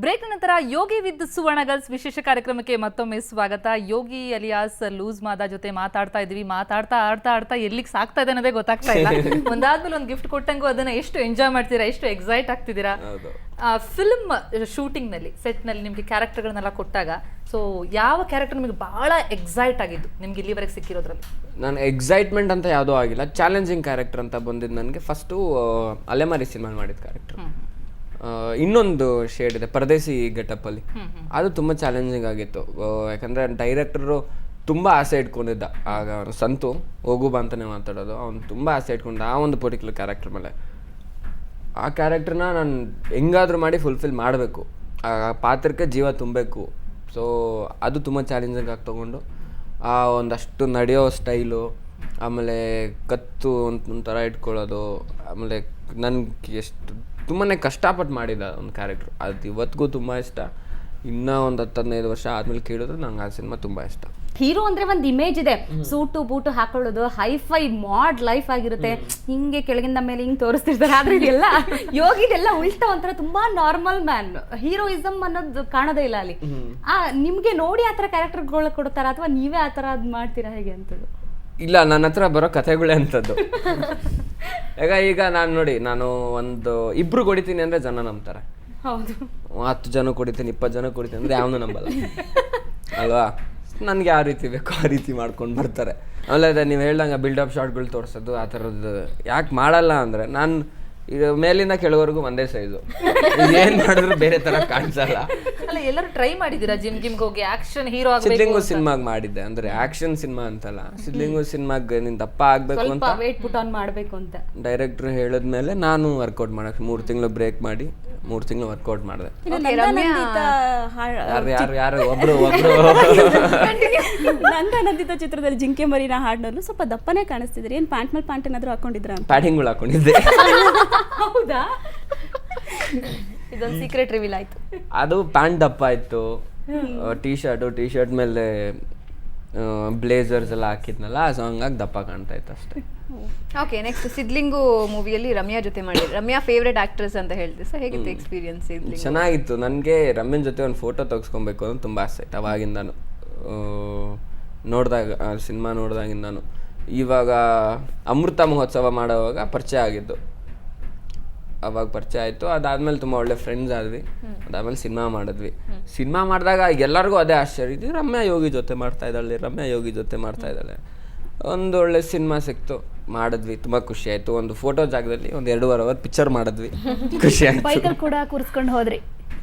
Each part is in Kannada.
ಬ್ರೇಕ್ ನಂತರ ಯೋಗಿ ವಿತ್ ಸುವರ್ಣ ಗರ್ಲ್ಸ್ ವಿಶೇಷ ಕಾರ್ಯಕ್ರಮಕ್ಕೆ ಮತ್ತೊಮ್ಮೆ ಸ್ವಾಗತ. ಯೋಗಿ ಅಲಿಯಾಸ್ ಲೂಸ್ ಮಾದ ಜೊತೆ ಮಾತಾಡ್ತಾ ಇದ್ವಿ. ಆಡ್ತಾ ಎಲ್ಲಿಗೆ ಸಾಕ್ತಾ ಇದೆ ಅನ್ನೋದೇ ಗೊತ್ತಾಗ್ತಾ ಇಲ್ಲ. ಒಂದಾದ್ಮೇಲೆ ಒಂದು ಗಿಫ್ಟ್ ಕೊಟ್ಟಂಗೂ ಅದನ್ನ ಎಷ್ಟು ಎಂಜಾಯ್ ಮಾಡ್ತೀರಾ, ಎಷ್ಟು ಎಕ್ಸೈಟ್ ಆಗ್ತಿದ್ದೀರಾ. ಫಿಲ್ಮ್ ಶೂಟಿಂಗ್ ನಲ್ಲಿ ಸೆಟ್ ನಲ್ಲಿ ನಿಮ್ಗೆ ಕ್ಯಾರೆಕ್ಟರ್ಗಳನ್ನೆಲ್ಲ ಕೊಟ್ಟಾಗ ಸೊ ಯಾವ ಕ್ಯಾರೆಕ್ಟರ್ ನಿಮಗೆ ಬಹಳ ಎಕ್ಸೈಟ್ ಆಗಿದ್ದು ನಿಮ್ಗೆ ಇಲ್ಲಿವರೆಗೆ ಸಿಕ್ಕಿರೋದ್ರಲ್ಲಿ? ನಾನು ಎಕ್ಸೈಟ್ಮೆಂಟ್ ಅಂತ ಯಾವುದೂ ಆಗಿಲ್ಲ, ಚಾಲೆಂಜಿಂಗ್ ಕ್ಯಾರೆಕ್ಟರ್ ಅಂತ ಬಂದಿದ್ದು ನನಗೆ. ಫಸ್ಟು ಅಲೆಮಾರಿ ಸಿನಿಮಾ ಮಾಡಿದ ಕ್ಯಾರೆಕ್ಟರ್. ಇನ್ನೊಂದು ಶೇಡ್ ಇದೆ ಪರದೇಸಿ ಗೆಟಪ್ಪಲ್ಲಿ, ಅದು ತುಂಬ ಚಾಲೆಂಜಿಂಗ್ ಆಗಿತ್ತು. ಯಾಕಂದರೆ ಡೈರೆಕ್ಟರು ತುಂಬ ಆಸೆ ಇಟ್ಕೊಂಡಿದ್ದ. ಆಗ ಅವನು ಸಂತು ಹೋಗುಬಾ ಅಂತಲೇ ಮಾತಾಡೋದು, ಅವನು ತುಂಬ ಆಸೆ ಇಟ್ಕೊಂಡ ಆ ಒಂದು ಪರ್ಟಿಕ್ಯುಲರ್ ಕ್ಯಾರೆಕ್ಟರ್ ಮೇಲೆ. ಆ ಕ್ಯಾರೆಕ್ಟರ್ನ ನಾನು ಹೆಂಗಾದ್ರೂ ಮಾಡಿ ಫುಲ್ಫಿಲ್ ಮಾಡಬೇಕು, ಆ ಪಾತ್ರಕ್ಕೆ ಜೀವ ತುಂಬಬೇಕು. ಸೊ ಅದು ತುಂಬ ಚಾಲೆಂಜಿಂಗ್ ಆಗಿ ತೊಗೊಂಡು ಆ ಒಂದಷ್ಟು ನಡೆಯೋ ಸ್ಟೈಲು, ಆಮೇಲೆ ಕತ್ತು ಒಂಥರ ಇಟ್ಕೊಳ್ಳೋದು, ಆಮೇಲೆ ನನಗೆ ಎಷ್ಟು ತುಂಬಾ ಕಷ್ಟಪಟ್ಟು ಮಾಡಿದ ಒಂದು ಕ್ಯಾರೆಕ್ಟ್ರು. ಅದು ಇವತ್ತಿಗೂ ತುಂಬ ಇಷ್ಟ. ಇನ್ನೂ ಒಂದು 10-15 ವರ್ಷ ಆದಮೇಲೆ ಕೇಳಿದ್ರೆ ನಂಗೆ ಆ ಸಿನಿಮಾ ತುಂಬ ಇಷ್ಟ. ಹೀರೋ ಅಂದ್ರೆ ಒಂದು ಇಮೇಜ್ ಇದೆ, ಸೂಟು ಬೂಟು ಹಾಕೊಳ್ಳೋದು, ಹೈಫೈ ಮಾಡ್ ಲೈಫ್ ಆಗಿರುತ್ತೆ, ಹಿಂಗೆ ಕೆಳಗಿಂದ ಮೇಲೆ ಹಿಂಗೆ ತೋರಿಸ್ತಿರ್ತಾರೆ. ಆದ್ರೆ ಇದೆಲ್ಲ ಯೋಗಿದೆಲ್ಲ ಉಲ್ಟಾ ಒಂಥರ ತುಂಬಾ ನಾರ್ಮಲ್ ಮ್ಯಾನ್, ಹೀರೋಯಿಸಮ್ ಅನ್ನೋದು ಕಾಣೋದೇ ಇಲ್ಲ ಅಲ್ಲಿ. ನಿಮ್ಗೆ ನೋಡಿ ಆತರ ಕ್ಯಾರೆಕ್ಟರ್ಗಳು ಕೊಡ್ತಾರ ಅಥವಾ ನೀವೇ ಆತರ ಅದ್ ಮಾಡ್ತೀರಾ ಹೇಗೆ ಅಂತದ್ದು? ಇಲ್ಲ, ನನ್ನ ಹತ್ರ ಬರೋ ಕಥೆಗಳೇ ಅಂಥದ್ದು. ಈಗ ನಾನು ಒಂದು ಇಬ್ರು ಕೊಡಿತೀನಿ ಅಂದರೆ ಜನ ನಂಬ್ತಾರೆ. ಹೌದು, 10 ಜನ ಕೊಡಿತೀನಿ, 20 ಜನ ಕೊಡಿತೀನಿ ಅಂದರೆ ಯಾವನು ನಂಬಲ್ಲ ಅಲ್ವಾ. ನನಗೆ ಯಾವ ರೀತಿ ಬೇಕೋ ಆ ರೀತಿ ಮಾಡ್ಕೊಂಡು ಬರ್ತಾರೆ. ಆಮೇಲೆ ನೀವು ಹೇಳ್ದಂಗೆ ಬಿಲ್ಡಪ್ ಶಾಟ್ಗಳು ತೋರಿಸೋದು ಆ ಥರದ್ದು ಯಾಕೆ ಮಾಡಲ್ಲ ಅಂದರೆ, ನಾನು ಮೇಲಿಂದ ಕೆಳವರೆಗೂ ಒಂದೇ ಸೈಜು, ಏನು ಮಾಡಿದ್ರು ಬೇರೆ ಥರ ಕಾಣಿಸಲ್ಲ. ಅಲ್ಲ, ಎಲ್ಲರೂ ಟ್ರೈ ಮಾಡಿದ್ದೀರಾ ಜಿಮ್ಗೆ ಹೋಗಿ ಆಕ್ಷನ್ ಹೀರೋ ಆಗಬೇಕು? ಸಿದ್ಲಿಂಗು ಸಿನಿಮಾಗೆ ಮಾಡಿದ್ದೆ, ಅಂದರೆ ಆಕ್ಷನ್ ಸಿನಿಮಾ ಅಂತಲ್ಲ, ಸಿದ್ಲಿಂಗು ಸಿನಿಮಾಗೆ ನೀನು ದಪ್ಪ ಆಗಬೇಕು ಅಂತ ವೇಟ್ ಪುಟ್ ಆನ್ ಮಾಡಬೇಕು ಅಂತ ಡೈರೆಕ್ಟ್ರು ಹೇಳಿದ್ಮೇಲೆ ನಾನು ವರ್ಕೌಟ್ ಮಾಡೋಕ್ಕೆ 3 ತಿಂಗಳು ಬ್ರೇಕ್ ಮಾಡಿ 3 ತಿಂಗಳು ವರ್ಕೌಟ್ ಮಾಡಿದೆ. ಯಾರು ಒಬ್ರು ನಂದಿತ ಚಿತ್ರದಲ್ಲಿ ಜಿಂಕೆ ಮರಿನ ಹಾಡಿನಲ್ಲೂ ಸ್ವಲ್ಪ ದಪ್ಪನೇ ಕಾಣಿಸ್ತಿದ್ರಿ. ಏನ್ ಪ್ಯಾಂಟ್ ಮೇಲೆ ಪ್ಯಾಂಟ್ ಏನಾದ್ರು ಹಾಕೊಂಡಿದ್ರ? ಪ್ಯಾಡಿಂಗ್ಗಳು ಹಾಕೊಂಡಿದ್ದೆ. ಹೌದಾ? ಇದೊಂದು ಸೀಕ್ರೆಟ್ ರಿವೀಲ್ ಆಯ್ತು. ಅದು ಪ್ಯಾಂಟ್ ದಪ್ಪ ಇತ್ತು, ಟಿ ಶರ್ಟ್ ಮೇಲೆ ಬ್ಲೇಸರ್ಸ್ ಎಲ್ಲ ಹಾಕಿದ್ನಲ್ಲ, ಸೊ ಹಂಗಾಗಿ ದಪ್ಪ ಕಾಣ್ತಾ ಇತ್ತು ಅಷ್ಟೇ. ಓಕೆ, ನೆಕ್ಸ್ಟ್ ಸಿದ್ಲಿಂಗು ಮೂವಿಯಲ್ಲಿ ರಮ್ಯಾ ಜೊತೆ ಮಾಡಿದ್ರು. ರಮ್ಯಾ ಫೇವ್ರೆಟ್ ಆಕ್ಟ್ರೆಸ್ ಅಂತ ಹೇಳ್ತೀವಿ. ಸೊ ಹೇಗಿತ್ತು ಎಕ್ಸ್ಪೀರಿಯನ್ಸ್? ಚೆನ್ನಾಗಿತ್ತು. ನನಗೆ ರಮ್ಯನ್ ಜೊತೆ ಒಂದು ಫೋಟೋ ತೆಗೆಸ್ಕೊಬೇಕು ಅಂತ ತುಂಬ ಆಸೆ ಇತ್ತು ಅವಾಗಿಂದಾನು. ಸಿನಿಮಾ ನೋಡಿದಾಗಿಂದಾನು. ಇವಾಗ ಅಮೃತ ಮಹೋತ್ಸವ ಮಾಡೋವಾಗ ಪರಿಚಯ ಆಗಿದ್ದು, ಅವಾಗ ಪರಿಚಯ ಆಯಿತು. ಅದಾದಮೇಲೆ ತುಂಬ ಒಳ್ಳೆ ಫ್ರೆಂಡ್ಸ್ ಆದ್ವಿ. ಅದಾದಮೇಲೆ ಸಿನಿಮಾ ಮಾಡಿದ್ವಿ. ಸಿನಿಮಾ ಮಾಡಿದಾಗ ಎಲ್ಲರಿಗೂ ಅದೇ ಆಶ್ಚರ್ಯ ಇದ್ದು, ರಮ್ಯಾ ಯೋಗಿ ಜೊತೆ ಮಾಡ್ತಾ ಇದ್ದಾಳೆ. ಒಂದು ಒಳ್ಳೆ ಸಿನಿಮಾ ಸಿಕ್ತು, ಮಾಡಿದ್ವಿ, ತುಂಬ ಖುಷಿ ಆಯಿತು. ಒಂದು ಫೋಟೋ ಜಾಗದಲ್ಲಿ ಒಂದು 2.5 ಅವರ್ ಪಿಕ್ಚರ್ ಮಾಡಿದ್ವಿ, ಖುಷಿ ಆಯಿತು. ಬೈಕಲ್ಲಿ ಕೂಡ ಕೂರಿಸ್ಕೊಂಡು ಹೋದ್ರಿ?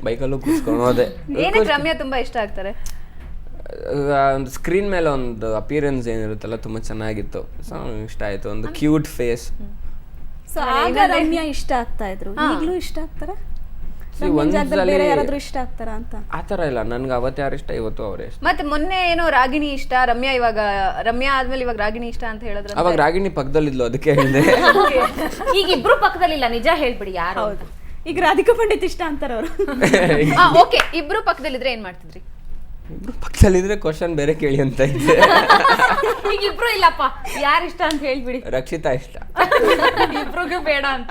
ಬೈಕಲ್ಲೂ ಕೂರಿಸ್ಕೊಂಡು ಹೋದೆ. ಏನಕ್ಕೆ ರಮ್ಯಾ ತುಂಬ ಇಷ್ಟ ಆಗ್ತಾರೆ? ಒಂದು ಸ್ಕ್ರೀನ್ ಮೇಲೆ ಒಂದು ಅಪಿಯರೆನ್ಸ್ ಏನಿರುತ್ತಲ್ಲ ತುಂಬ ಚೆನ್ನಾಗಿತ್ತು, ಸೊ ಇಷ್ಟ ಆಯಿತು. ಒಂದು ಕ್ಯೂಟ್ ಫೇಸ್. ಸೊ ಆಗ ರಮ್ಯಾ ಇಷ್ಟ ಆಗ್ತಾ ಇದ್ರು, ಈಗಲೂ ಇಷ್ಟ ಆಗ್ತಾರ? ಯಾರಾದ್ರೂ ಇಷ್ಟ ಆಗ್ತಾರ ಅಂತ ಆ ಥರ ಇಲ್ಲ, ನನ್ಗೆ ಅವತ್ತು ಯಾರು ಇಷ್ಟ, ಇವತ್ತು ಅವರೇ ಇಷ್ಟ. ಮತ್ತೆ ಮೊನ್ನೆ ಏನೋ ರಾಗಿಣಿ ಇಷ್ಟ, ರಮ್ಯಾ ಆದ್ಮೇಲೆ ಇವಾಗ ರಾಗಿಣಿ ಇಷ್ಟ ಅಂತ ಹೇಳಿದ್ರೆ? ಅವಾಗ ರಾಗಿಣಿ ಪಕ್ಕದಲ್ಲಿದ್ಲು, ಅದಕ್ಕೆ ಹೇಳಿದೆ. ಈಗ ಇಬ್ರು ಪಕ್ಕದಲ್ಲಿಲ್ಲ, ನಿಜ ಹೇಳ್ಬಿಡಿ ಯಾರು? ಈಗ ರಾಧಿಕಾ ಪಂಡಿತ್ ಇಷ್ಟ ಅಂತಾರ ಅವರು. ಓಕೆ, ಇಬ್ರು ಪಕ್ಕದಲ್ಲಿದ್ರೆ ಏನ್ ಮಾಡ್ತಿದ್ರಿ? ಇಬ್ರು ಪಕ್ಕದಲ್ಲಿದ್ರೆ ಕ್ವಶನ್ ಬೇರೆ ಕೇಳಿ ಅಂತ ಇದ್ದೆ. ಈಗ ಇಬ್ರು ಇಲ್ಲಪ್ಪ, ಯಾರು ಇಷ್ಟ ಅಂತ ಹೇಳ್ಬಿಡಿ. ರಕ್ಷಿತಾ ಇಷ್ಟ. ಇಬ್ರಿಗೂ ಬೇಡ ಅಂತ.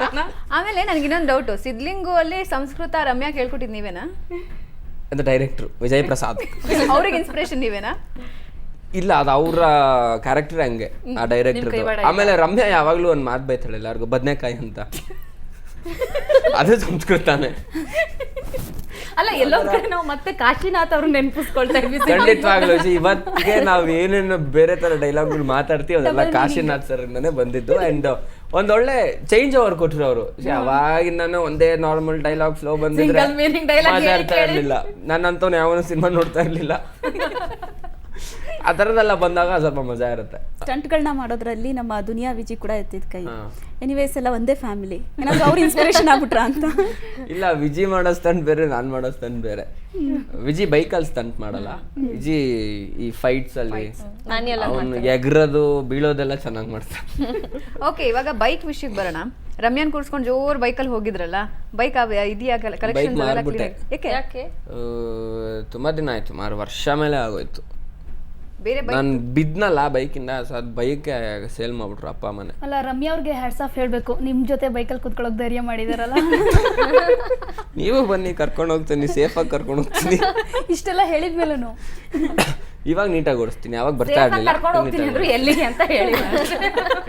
ಆಮೇಲೆ ನನಗೆ ಇನ್ನೊಂದು ಡೌಟ್, ಸಿದ್ಲಿಂಗು ಅಲ್ಲಿ ಸಂಸ್ಕೃತ ರಮ್ಯಾ ಕೇಳ್ಕೊಟ್ಟಿದ್ ನೀವೇನಾ? ಅದು ಡೈರೆಕ್ಟ್ರು ವಿಜಯ್ ಪ್ರಸಾದ್. ಅವ್ರಿಗೆ ಇನ್ಸ್ಪಿರೇಷನ್ ನೀವೇನಾ? ಇಲ್ಲ, ಅದು ಅವರ ಕ್ಯಾರೆಕ್ಟರ್ ಹಂಗೆ, ಆ ಡೈರೆಕ್ಟರ್. ಆಮೇಲೆ ರಮ್ಯಾ ಯಾವಾಗ್ಲೂ ಒಂದು ಮಾತು ಬೈತಾಳೆ ಎಲ್ಲರಿಗೂ, ಬದನೆಕಾಯಿ ಅಂತ. ಅದು ಸಂಸ್ಕೃತನೇ. ಅಲ್ಲ, ಎಲ್ಲೊಂದ್ ಕಡೆ ನಾವು ಮತ್ತೆ ಕಾಶಿನಾಥ್ ಅವ್ರು ನೆನಪಿಸ್ಕೊಳ್ತಾ ಇದ್ವಿ. ಖಂಡಿತವಾಗ್ಲೂ ಇವತ್ತಿಗೆ ನಾವು ಏನೇನು ಬೇರೆ ತರ ಡೈಲಾಗ್ಗಳು ಮಾತಾಡ್ತೀವಿ ಅದೆಲ್ಲ ಕಾಶಿನಾಥ್ ಸರ್ ಇಂದಾನೆ ಬಂದಿದ್ದು. ಅಂಡ್ ಒಂದೊಳ್ಳೆ ಚೇಂಜ್ ಓವರ್ ಕೊಟ್ಟರು ಅವರು. ಅವಾಗಿಂದಾನು ಒಂದೇ ನಾರ್ಮಲ್ ಡೈಲಾಗ್ ಫ್ಲೋ ಬಂದಿದ್ರೆ ಮಾತಾಡ್ತಾ ಇರ್ಲಿಲ್ಲ. ನನ್ನಂತವ್ನು ಯಾವನು ಸಿನಿಮಾ ನೋಡ್ತಾ ಇರ್ಲಿಲ್ಲ. ಆ ಥರದ್ದೆಲ್ಲ ಬಂದಾಗ ಸ್ವಲ್ಪ ಮಜಾ ಇರುತ್ತೆ. ಸ್ಟಂಟ್ಗಳನ್ನ ಮಾಡೋದ್ರಲ್ಲಿ ನಮ್ಮ ದುನಿಯಾ ವಿಜಿ ಕೂಡ ಎತ್ತಿದ ಕೈ. ಎನಿವೇಸ್ ಎಲ್ಲ ಒಂದೇ ಫ್ಯಾಮಿಲಿ, ಏನಾದ್ರು ಅವ್ರ ಇನ್ಸ್ಪಿರೇಷನ್ ಆಗ್ಬಿಟ್ರ ಅಂತ? ಇಲ್ಲ, ವಿಜಿ ಮಾಡೋ ಸ್ಟಂಟ್ ಬೇರೆ, ನಾನು ಮಾಡೋ ಸ್ಟಂಟ್ ಬೇರೆ. ವಿಜಿ ಬೈಕಲ್ಲಿ ಸ್ಟಂಟ್ ಮಾಡಲ್ಲ, ವಿಜಿ ಈ ಫೈಟ್ಸ್ ಅಲ್ಲಿ ಅವನು ಎಗ್ರದು ಬೀಳೋದೆಲ್ಲ ಚೆನ್ನಾಗಿ ಮಾಡ್ತಾನೆ. ಓಕೆ, ಇವಾಗ ಬೈಕ್ ವಿಷಯಕ್ಕೆ ಬರೋಣ. ರಮ್ಯಾನ್ ಕೂರ್ಸ್ಕೊಂಡು ಜೋರ್ ಬೈಕಲ್ಲಿ ಹೋಗಿದ್ರಲ್ಲ, ಬೈಕ್ ಇದೆಯಾ ಕಲೆಕ್ಷನ್? ಯಾಕೆ ತುಂಬಾ ದಿನ ಆಯ್ತು, 6 ವರ್ಷ ಮೇಲೆ ಆಗೋಯ್ತು. ಬೇರೆ ನಾನು ಬಿದ್ನಲ್ಲ ಬೈಕಿಂದ, ಸೊ ಅದು ಬೈಕ್ ಸೇಲ್ ಮಾಡ್ಬಿಟ್ರು ಅಪ್ಪ ಅಮ್ಮನೆ. ಅಲ್ಲ, ರಮ್ಯಾ ಅವ್ರಿಗೆ ಹ್ಯಾಟ್ಸ್ ಆಫ್ ಹೇಳ್ಬೇಕು, ನಿಮ್ ಜೊತೆ ಬೈಕಲ್ಲಿ ಕುತ್ಕೊಳ್ಳೋಕೆ ಧೈರ್ಯ ಮಾಡಿದಾರಲ್ಲ. ನೀವು ಬನ್ನಿ, ಕರ್ಕೊಂಡು ಹೋಗ್ತೀನಿ, ಸೇಫಾಗಿ ಕರ್ಕೊಂಡು ಹೋಗ್ತೀನಿ. ಇಷ್ಟೆಲ್ಲ ಹೇಳಿದ್ಮೇಲೂ ಇವಾಗ ನೀಟಾಗಿ ಓಡಿಸ್ತೀನಿ, ಅವಾಗ ಬರ್ತಾ ಕರ್ಕೊಂಡು ಹೋಗ್ತೀನಿ ಅಂದ್ರು ಇರ್ಲಿಲ್ಲ. ಎಲ್ಲಿಗೆ ಅಂತ ಹೇಳಿ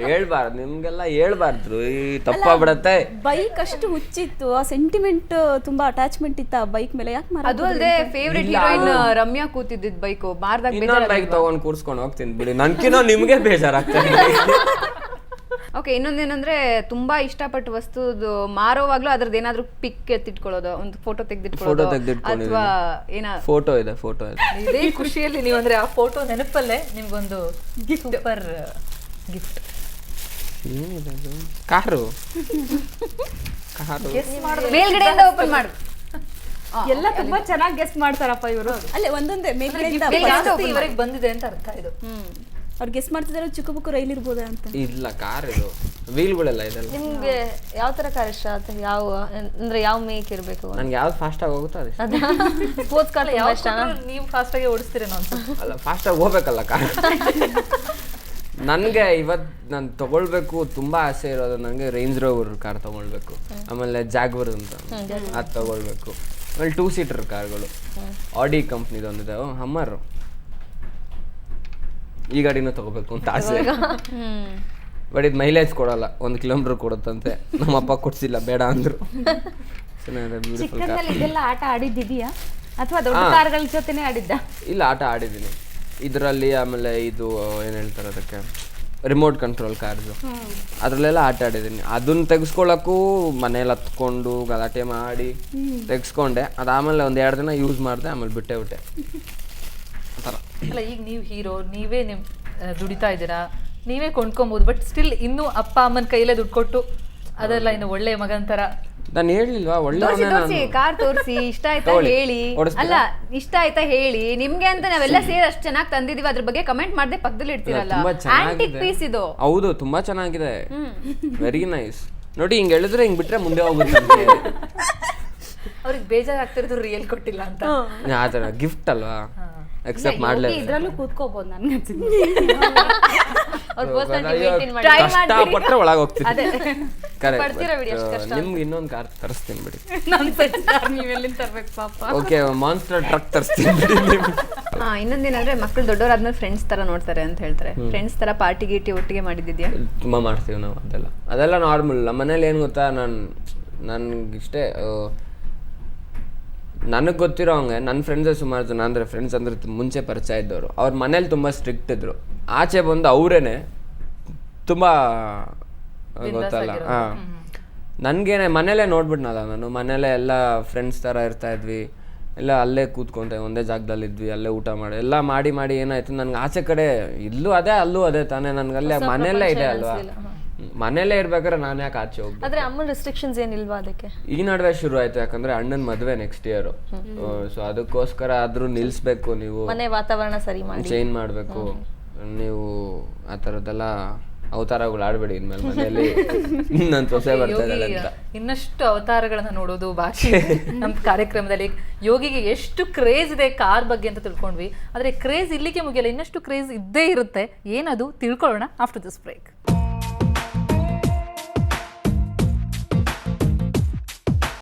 ಹೇಳ್ಬಾರ್ದು ನಿಮ್ಗೆಲ್ಲ, ಹೇಳ್ಬಾರ್ದು, ಈ ತಪ್ಪಾಗ್ಬಿಡತ್ತೆ. ಬೈಕ್ ಅಷ್ಟು ಹುಚ್ಚಿತ್ತು, ಆ ಸೆಂಟಿಮೆಂಟ್ ತುಂಬಾ ಅಟ್ಯಾಚ್ಮೆಂಟ್ ಇತ್ತು ಆ ಬೈಕ್ ಮೇಲೆ, ಯಾಕೆ ಅದು ಅಲ್ಲದೆ ಫೇವ್ರೆಟ್ ಹೀರೋಯಿನ್ ರಮ್ಯಾ ಕೂತಿದ್ದಿದ್ ಬೈಕು ಮಾರ್ದಾಗ ಇನ್ನೊಂದು ಬೈಕ್ ತಗೊಂಡ್ ಕೂರ್ಸ್ಕೊಂಡು ಹೋಗ್ತೀನಿ ಬಿಡಿ, ನನ್ಕಿನ್ನೋ ನಿಮ್ಗೆ ಬೇಜಾರಾಗ್ತದೆ. ಓಕೆ, ಇನ್ನೊಂದೇನಂದ್ರೆ ತುಂಬಾ ಇಷ್ಟಪಟ್ಟು ವಸ್ತುದು ಮಾರೋವಾಗ್ಲೂ ಅದ್ರದ್ದು ಏನಾದ್ರು ಪಿಕ್ ಎತ್ತಿಟ್ಕೊಳ್ಳೋದು, ಒಂದು ಫೋಟೋ ತೆಗೆದಿಟ್ಕೊಳ್ಳೋದು ಅಥವಾ ಏನ ಫೋಟೋ ಇದೆ, ಫೋಟೋ ಇದೆ. ಇದೇ ಖುಷಿಯಲ್ಲಿ ನೀವು ಅಂದ್ರೆ ಆ ಫೋಟೋ ನೆನಪಲ್ಲೇ ನಿಮ್ಗೊಂದು ಸೂಪರ್ ಗಿಫ್ಟ್. ಏನಿದೆ ಅದು? ಕಾರು. ಕಾರು ಮೇಲ್ಗಡೆಯಿಂದ ಓಪನ್ ಮಾಡು. ಎಲ್ಲ ತುಂಬಾ ಚೆನ್ನಾಗಿ ಗೆಸ್ಟ್ ಮಾಡ್ತಾರಪ್ಪ ಇವರು. ಅಲ್ಲೇ ಒಂದೊಂದೇ ಮೇಲ್ಗಡೆಯಿಂದ ಇವರಿಗೆ ಬಂದಿದೆ ಅಂತ ಅರ್ಥ ಇದು. ಅವ್ರು ಗೆಸ್ ಮಾಡ್ತಿದ್ದಾರೆ ಚಿಕ್ಕ ಬುಕ್ಕು ರೈಲ್ ಇರ್ಬೋದಾ ಅಂತ. ಇಲ್ಲ, ಕಾರ್ ಇದು, ವೀಲ್ಗಳೆಲ್ಲ ಇದೆಲ್ಲ. ನಿಮ್ಗೆ ಯಾವ ತರ ಕಾರ್ ಇಷ್ಟ ಆಗುತ್ತೆ? ಯಾವ ಅಂದ್ರೆ ಯಾವ ಮೇಕ್ ಇರ್ಬೇಕು? ನನ್ಗೆ ಯಾವ್ದು ಫಾಸ್ಟ್ ಆಗಿ ಹೋಗುತ್ತೋ ಅದೇ. ಸ್ಪೋರ್ಟ್ಸ್ ಕಾರ್ ಯಾವ ಇಷ್ಟ? ನೀವು ಫಾಸ್ಟ್ ಆಗಿ ಓಡಿಸ್ತೀರೇನೋ ಅಂತ. ಅಲ್ಲ, ಫಾಸ್ಟ್ ಆಗಿ ಹೋಗ್ಬೇಕಲ್ಲ ಕಾರ್. ನನಗೆ ಇವತ್ತು ನಾನು ತಗೊಳ್ಬೇಕು ತುಂಬಾ ಆಸೆ ಇರೋದು, ನನಗೆ ರೇಂಜ್ ರೋವರ್ ಕಾರ್ ತಗೊಳ್ಬೇಕು, ಆಮೇಲೆ ಜಾಗ್ವರ್ ಅಂತ ಅದು ತಗೊಳ್ಬೇಕು, ಆಮೇಲೆ 2 ಸೀಟರ್ ಕಾರ್ಗಳು. ಆಡಿ ಕಂಪ್ನಿದು ಒಂದಿದೆ, ಹಮ್ಮರ್. ಈ ಗಾಡಿನೂ ತಗೋಬೇಕು ಅಂತ ಆಸೆ. ಬಟ್ ಇದು ಮೈಲೇಜ್ ಕೊಡಲ್ಲ, 1 ಕಿಲೋಮೀಟರ್ ಕೊಡುತ್ತಂತೆ. ನಮ್ಮಪ್ಪ ಕೊಡ್ಸಿಲ್ಲ, ಬೇಡ ಅಂದ್ರು. ಚಿಕ್ಕಂದಲ್ಲಿ ಇದೆಲ್ಲ ಆಟ ಆಡಿದ್ದಿದೆಯಾ ಅಥವಾ ದೊಡ್ಡ ಕಾರ್ಗಳ ಜೊತೆನೆ ಆಡಿದ್ದ? ಇಲ್ಲ, ಆಟ ಆಡಿದ್ದೀನಿ ಇದರಲ್ಲಿ. ಆಮೇಲೆ ಇದು ಏನು ಹೇಳ್ತಾರೆ ಅದಕ್ಕೆ, ರಿಮೋಟ್ ಕಂಟ್ರೋಲ್ ಕಾರ್ದು, ಅದರಲ್ಲೆಲ್ಲ ಆಟ ಆಡಿದ್ದೀನಿ. ಅದನ್ನ ತೆಗೆಸ್ಕೊಳ್ಳೋಕ್ಕೂ ಮನೇಲಿ ಹತ್ಕೊಂಡು ಗಲಾಟೆ ಮಾಡಿ ತೆಗೆಸ್ಕೊಂಡೆ. ಅದಾದಮೇಲೆ 1-2 ದಿನ ಯೂಸ್ ಮಾಡಿದೆ, ಆಮೇಲೆ ಬಿಟ್ಟೆ. ಆ ಥರ. ಅಲ್ಲ, ಈಗ ನೀವು ಹೀರೋ, ನೀವೇ ದುಡಿತಾ ಇದ್ದೀರಾ, ನೀವೇ ಕೊಂಡ್ಕೊಬೋದು, ಬಟ್ ಸ್ಟಿಲ್ ಇನ್ನೂ ಅಪ್ಪ ಅಮ್ಮನ ಕೈಲೇ ದುಡ್ಡು ಕೊಟ್ಟು ಅದೆಲ್ಲ ಇನ್ನು ಒಳ್ಳೆ ಮಗನ್ ತರ. ನಾನು ಹೇಳಿಲ್ವಾ ಒಳ್ಳೆ ತೋರಿಸಿ ಕಾರ್ ತೋರಿಸಿ, ಇಷ್ಟ ಆಯ್ತಾ ಹೇಳಿ. ಅಲ್ಲ, ಇಷ್ಟ ಆಯ್ತಾ ಹೇಳಿ. ನಿಮ್ಗೆ ಅಂತ ನಾವೆಲ್ಲ ಸೇರಿ ಅಷ್ಟು ಚೆನ್ನಾಗಿ ತಂದಿದೀವಿ, ಅದ್ರ ಬಗ್ಗೆ ಕಮೆಂಟ್ ಮಾಡದೆ ಪಕ್ಕದಲ್ಲಿ ಇಡ್ತೀರಲ್ಲ. ಆಂಟಿಕ್ ಪೀಸ್ ಇದು. ಹೌದು, ತುಂಬಾ ಚೆನ್ನಾಗಿದೆ, ವೆರಿ ನೈಸ್. ನೋಡಿ, ಹಿಂಗ್ ಹೇಳಿದ್ರೆ ಹಿಂಗ್ ಬಿಟ್ರೆ ಮುಂದೆ ಹೋಗುತ್ತೆ. ಅವ್ರಿಗೆ ಬೇಜಾರಾಗ್ತಿರೋದು ರಿಯಲ್ ಕೊಟ್ಟಿಲ್ಲ ಅಂತ. ಆ ಥರ ಗಿಫ್ಟ್ ಅಲ್ವಾ, ಅಕ್ಸೆಪ್ಟ್ ಮಾಡ್ಲೇ. ಇದ್ರಲ್ಲೂ ಕೂತ್ಕೋಬಹುದು ನನ್ಗೆ ಅನ್ಸುತ್ತೆ. ಅವ್ರ ಪರ್ಸನಾಲಿಟಿ ಮೇಂಟೈನ್ ಮಾಡಿ ಕಷ್ಟಪಟ್ಟರೆ ಒಳಗೆ ಹೋಗ್ತೀನಿ. ಪಡ್ತಿರೋ ಬಿಡಿ, ಅಷ್ಟು ಕಷ್ಟ. ನಿಮ್ಗೆ ಇನ್ನೊಂದು ಕಾರ್ ತರಿಸ್ತೀನಿ ಬಿಡಿ. ನೀವೆಲ್ಲಿಂದ ತರ್ಬೇಕು ಪಾಪ. ಓಕೆ, ಮಾನ್ಸ್ಟರ್ ಟ್ರಕ್ ತರಿಸ್ತೀನಿ ಬಿಡಿ. ಇನ್ನೊಂದೇನಂದ್ರೆ ಮಕ್ಕಳು ದೊಡ್ಡವರಾದ್ಮೇಲೆ ಫ್ರೆಂಡ್ಸ್ ತರ ನೋಡ್ತಾರೆ ಅಂತ ಹೇಳ್ತಾರೆ. ಫ್ರೆಂಡ್ಸ್ ತರ ಪಾರ್ಟಿ ಗೀಟಿ ಒಟ್ಟಿಗೆ ಮಾಡಿದ್ಯಾ? ತುಂಬ ಮಾಡ್ತೀವಿ ನಾವು. ಅದೆಲ್ಲ ನಾರ್ಮಲ್. ನಮ್ಮ ಮನೇಲಿ ಏನು ಗೊತ್ತಾ, ನನ್ಗಿಷ್ಟೇ, ನನಗೆ ಗೊತ್ತಿರೋ ಹಂಗೆ ನನ್ನ ಫ್ರೆಂಡ್ಸೇ ಸುಮಾರು ಜನ, ಅಂದರೆ ಫ್ರೆಂಡ್ಸ್ ಅಂದರೆ ಮುಂಚೆ ಪರಿಚಯ ಇದ್ದವರು, ಅವ್ರ ಮನೇಲಿ ತುಂಬ ಸ್ಟ್ರಿಕ್ಟ್ ಇದ್ರು. ಆಚೆ ಬಂದು ಅವರೇನೆ ತುಂಬ ಗೊತ್ತಲ್ಲ. ಹಾಂ, ನನಗೇನೆ ಮನೇಲೇ ನೋಡ್ಬಿಟ್ನಲ್ಲ ನಾನು, ಮನೇಲೇ ಎಲ್ಲ ಫ್ರೆಂಡ್ಸ್ ಥರ ಇರ್ತಾ ಇದ್ವಿ, ಎಲ್ಲ ಅಲ್ಲೇ ಕೂತ್ಕೊಂಡೆ, ಒಂದೇ ಜಾಗದಲ್ಲಿ ಇದ್ವಿ, ಅಲ್ಲೇ ಊಟ ಮಾಡಿ ಎಲ್ಲ ಮಾಡಿ ಏನಾಯ್ತು, ನನಗೆ ಆಚೆ ಕಡೆ ಇಲ್ಲೂ ಅದೇ ಅಲ್ಲೂ ಅದೇ ತಾನೇ, ನನಗಲ್ಲೇ ಮನೆಯಲ್ಲೇ ಇದೆ ಅಲ್ವಾ, ಮನೇಲೇ ಇರ್ಬೇಕಾದ್ರೆ ನಾನು ಯಾಕೆ ಆಚೆ ಹೋಗಿ. ಆದ್ರೆ ಅಮ್ಮನ ರೆಸ್ಟ್ರಿಕ್ಷನ್ಸ್ ಏನಿಲ್ವಾ ಅದಕ್ಕೆ? ಈ ನಡುವೆ ಶುರು ಆಯ್ತು, ಯಾಕಂದ್ರೆ ಅಣ್ಣನ ಮದುವೆ ನೆಕ್ಸ್ಟ್ ಇಯರ್. ಸೊ ಅದಕ್ಕೋಸ್ಕರ ಆದ್ರೂ ನಿಲ್ಸ್ಬೇಕು, ನೀವು ಮನೆ ವಾತಾವರಣ ಸರಿ ಮಾಡಿ ಚೇಂಜ್ ಮಾಡಬೇಕು, ನೀವು ಆ ಥರದ್ದೆಲ್ಲ ಅವತಾರಗಳು ಆಡ್ಬೇಡಿ ಇನ್ಮೇಲೆ ಮನೆಯಲ್ಲಿ. ನನ್ನ ಸೊಸೆ ಬರ್ತಾ ಇದ್ದಾಳೆ ಅಂತ. ಇನ್ನಷ್ಟು ಅವತಾರಗಳನ್ನ ನೋಡೋದು ಬಾಕಿ ನಮ್ಮ ಕಾರ್ಯಕ್ರಮದಲ್ಲಿ. ಯೋಗಿಗೆ ಎಷ್ಟು ಕ್ರೇಜ್ ಇದೆ ಕಾರ್ ಬಗ್ಗೆ ಅಂತ ತಿಳ್ಕೊಂಡ್ವಿ, ಆದ್ರೆ ಕ್ರೇಜ್ ಇಲ್ಲಿಗೆ ಮುಗಿಯಲ್ಲ, ಇನ್ನಷ್ಟು ಕ್ರೇಜ್ ಇದ್ದೇ ಇರುತ್ತೆ. ಏನದು ತಿಳ್ಕೊಳ್ಳೋಣ ಆಫ್ಟರ್ ದಿಸ್ ಬ್ರೇಕ್.